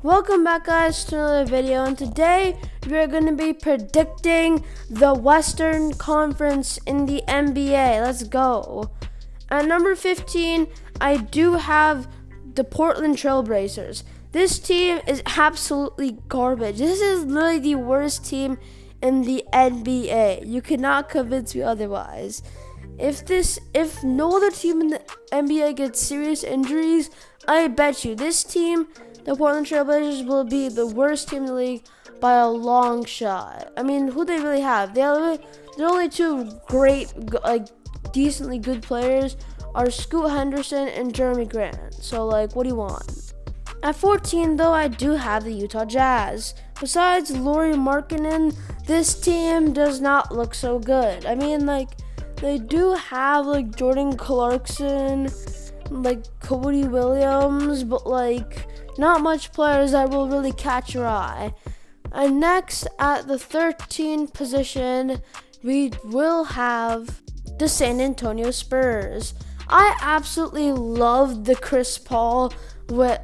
Welcome back, guys, to another video, and today we are going to be predicting the Western Conference in the NBA. Let's go. At number 15, I do have the Portland Trailblazers. This team is absolutely garbage. This is literally the worst team in the NBA. You cannot convince me otherwise. If no other team in the NBA gets serious injuries, I bet you this team, the Portland Trailblazers, will be the worst team in the league by a long shot. I mean, who they really have? They're only two great, decently good players are Scoot Henderson and Jeremy Grant. So, what do you want? At 14, though, I do have the Utah Jazz. Besides Lauri Markkanen, this team does not look so good. I mean, they do have, Jordan Clarkson, Cody Williams, but, not much players that will really catch your eye. And next, at the 13th position, we will have the San Antonio Spurs. I absolutely love the Chris Paul with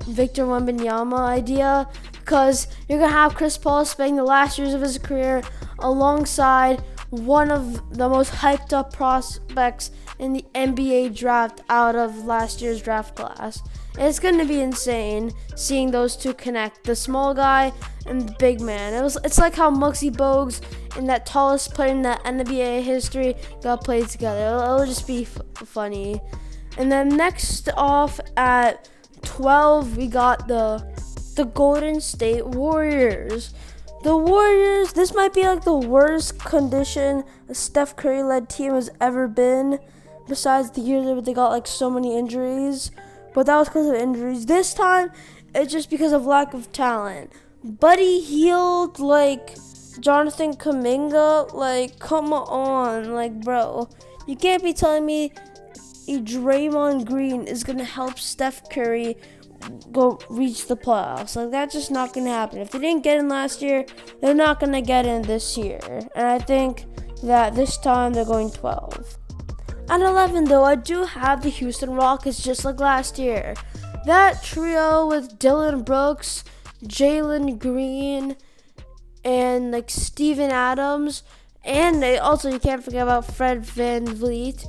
Victor Wembanyama idea, because you're going to have Chris Paul spending the last years of his career alongside one of the most hyped up prospects in the NBA draft out of last year's draft class. It's going to be insane seeing those two connect, the small guy and the big man. It's like how Muggsy Bogues and that tallest player in the NBA history got played together. It'll just be funny. And then next off at 12, we got the Golden State Warriors. The Warriors, this might be the worst condition a Steph Curry-led team has ever been, besides the years where they got so many injuries. But that was because of injuries. This time, it's just because of lack of talent. Buddy Hield, Jonathan Kuminga, come on, bro. You can't be telling me Draymond Green is going to help Steph Curry go reach the playoffs. That's just not going to happen. If they didn't get in last year, they're not going to get in this year. And I think that this time they're going 12. At 11, though, I do have the Houston Rockets just like last year. That trio with Dylan Brooks, Jalen Green, and Steven Adams, and you can't forget about Fred VanVleet.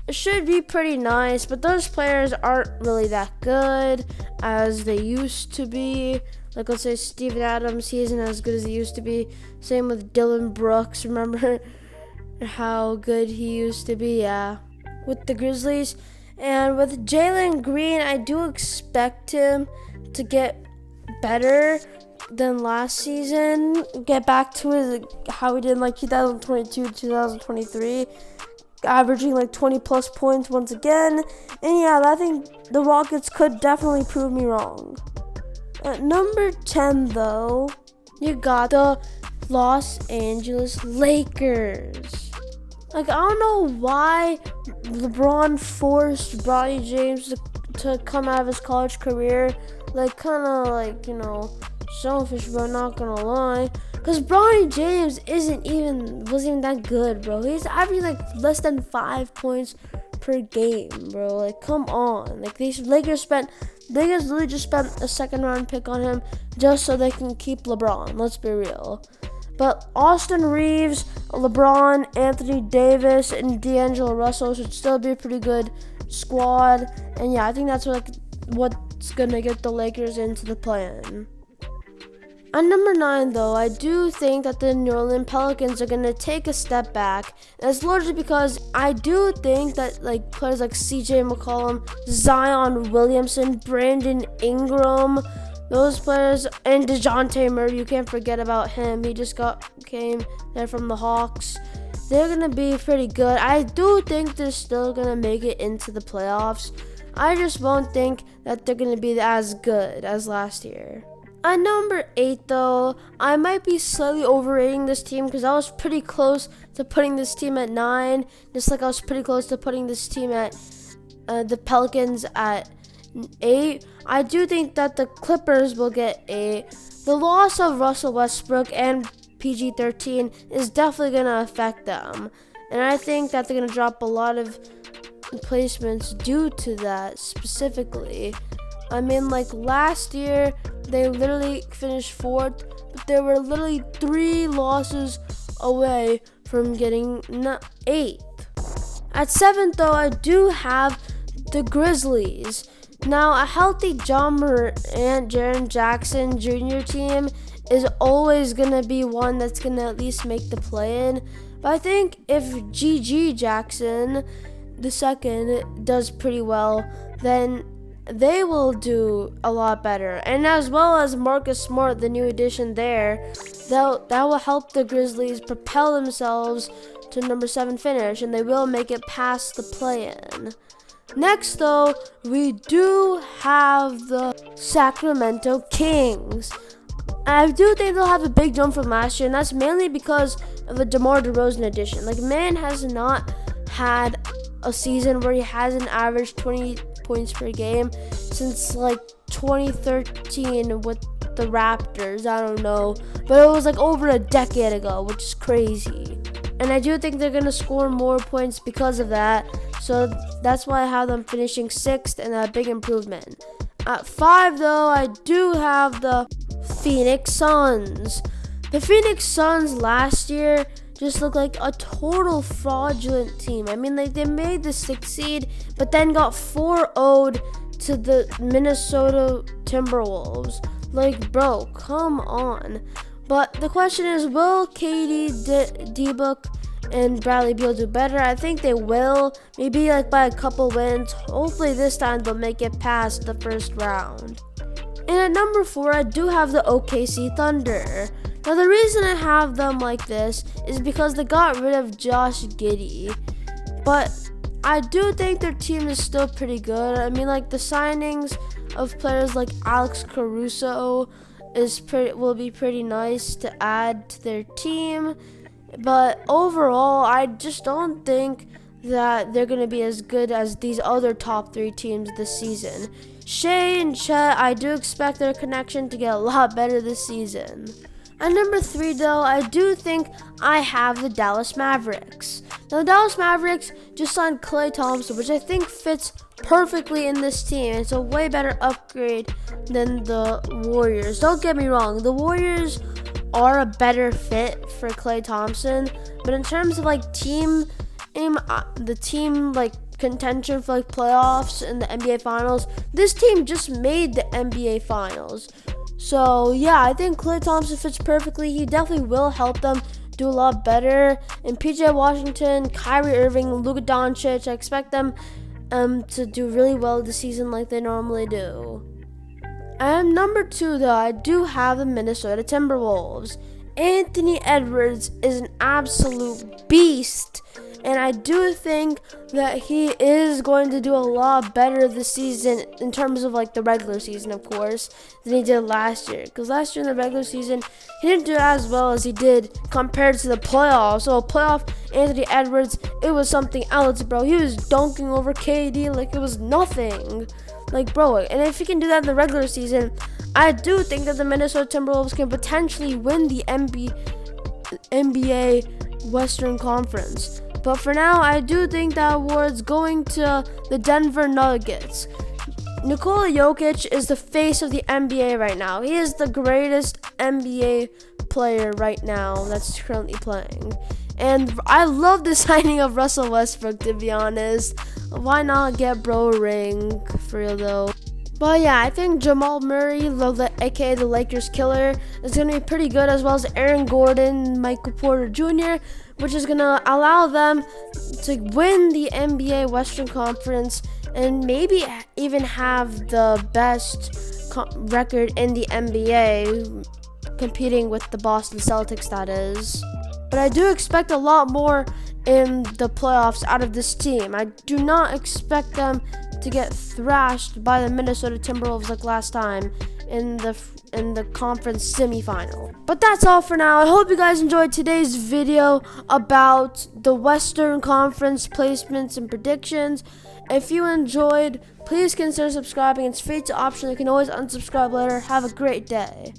It should be pretty nice, but those players aren't really that good as they used to be. Let's say Steven Adams, he isn't as good as he used to be. Same with Dylan Brooks. Remember how good he used to be? Yeah. With the Grizzlies. And with Jalen Green, I do expect him to get better than last season. Get back to how he did in 2022, 2023. Averaging 20 plus points once again. And yeah, I think the Rockets could definitely prove me wrong. At number 10, though, you got the Los Angeles Lakers. I don't know why LeBron forced Bronny James to come out of his college career. Selfish, but not gonna lie. Because Bronny James wasn't even that good, bro. He's averaging less than 5 points per game, bro. Come on. These Lakers literally just spent a second round pick on him just so they can keep LeBron. Let's be real. But Austin Reeves, LeBron, Anthony Davis, and D'Angelo Russell should still be a pretty good squad. And yeah, I think that's what's gonna get the Lakers into the play-in. At number 9, though, I do think that the New Orleans Pelicans are going to take a step back. And it's largely because I do think that players like CJ McCollum, Zion Williamson, Brandon Ingram, those players, and DeJounte Murray, you can't forget about him. He just came there from the Hawks. They're going to be pretty good. I do think they're still going to make it into the playoffs. I just won't think that they're going to be as good as last year. At number 8, though, I might be slightly overrating this team because I was pretty close to putting this team at 9, just like I was pretty close to putting this team at the Pelicans at 8. I do think that the Clippers will get 8. The loss of Russell Westbrook and PG-13 is definitely going to affect them, and I think that they're going to drop a lot of placements due to that specifically. I mean, last year, they literally finished 4th, but they were literally 3 losses away from getting 8th. At 7th, though, I do have the Grizzlies. Now, a healthy John Morant, Jaren Jackson Jr. team is always going to be one that's going to at least make the play-in. But I think if GG Jackson II does pretty well, then they will do a lot better. And as well as Marcus Smart, the new addition there, that will help the Grizzlies propel themselves to number 7 finish, and they will make it past the play-in. Next, though, we do have the Sacramento Kings. I do think they'll have a big jump from last year, and that's mainly because of the DeMar DeRozan addition. Like, man has not had a season where he hasn't averaged 20 points per game since like 2013 with the Raptors. I don't know, but it was like over a decade ago, which is crazy. And I do think they're going to score more points because of that. So that's why I have them finishing 6th and a big improvement. At 5, though, I do have the Phoenix Suns. The Phoenix Suns last year just looked like a total fraudulent team. I mean, like, they made the 6th seed, but then got 4-0'd to the Minnesota Timberwolves. Like, bro, come on. But the question is, will KD, D-Book, and Bradley Beal do better? I think they will. Maybe like by a couple wins. Hopefully this time they'll make it past the first round. And at number 4, I do have the OKC Thunder. Now the reason I have them like this is because they got rid of Josh Giddey. But I do think their team is still pretty good. I mean, like, the signings of players like Alex Caruso will be pretty nice to add to their team. But overall, I just don't think that they're going to be as good as these other top 3 teams this season. Shea and Chet, I do expect their connection to get a lot better this season. At number 3, though, I do think I have the Dallas Mavericks. Now, the Dallas Mavericks just signed Klay Thompson, which I think fits perfectly in this team. It's a way better upgrade than the Warriors. Don't get me wrong, the Warriors are a better fit for Klay Thompson, but in terms of like the team like contention for like playoffs and the NBA Finals, this team just made the NBA Finals. So yeah, I think Klay Thompson fits perfectly. He definitely will help them do a lot better. And PJ Washington, Kyrie Irving, Luka Doncic, I expect them to do really well this season like they normally do. And number 2, though, I do have the Minnesota Timberwolves. Anthony Edwards is an absolute beast, and I do think that he is going to do a lot better this season in terms of like the regular season, of course, than he did last year. Because last year in the regular season, he didn't do as well as he did compared to the playoffs. So playoff Anthony Edwards, it was something else, bro. He was dunking over KD like it was nothing. Like, bro, and if he can do that in the regular season, I do think that the Minnesota Timberwolves can potentially win the NBA Western Conference. But for now, I do think that award's going to the Denver Nuggets. Nikola Jokic is the face of the NBA right now. He is the greatest NBA player right now that's currently playing. And I love the signing of Russell Westbrook, to be honest. Why not get bro a ring, for real though? But yeah, I think Jamal Murray, aka the Lakers killer, is going to be pretty good, as well as Aaron Gordon, Michael Porter Jr., which is going to allow them to win the NBA Western Conference and maybe even have the best record in the NBA, competing with the Boston Celtics, that is. But I do expect a lot more in the playoffs out of this team. I do not expect them to get thrashed by the Minnesota Timberwolves like last time in the conference semifinal. But that's all for now. I hope you guys enjoyed today's video about the Western Conference placements and predictions. If you enjoyed, please consider subscribing. It's free to option. You can always unsubscribe later. Have a great day.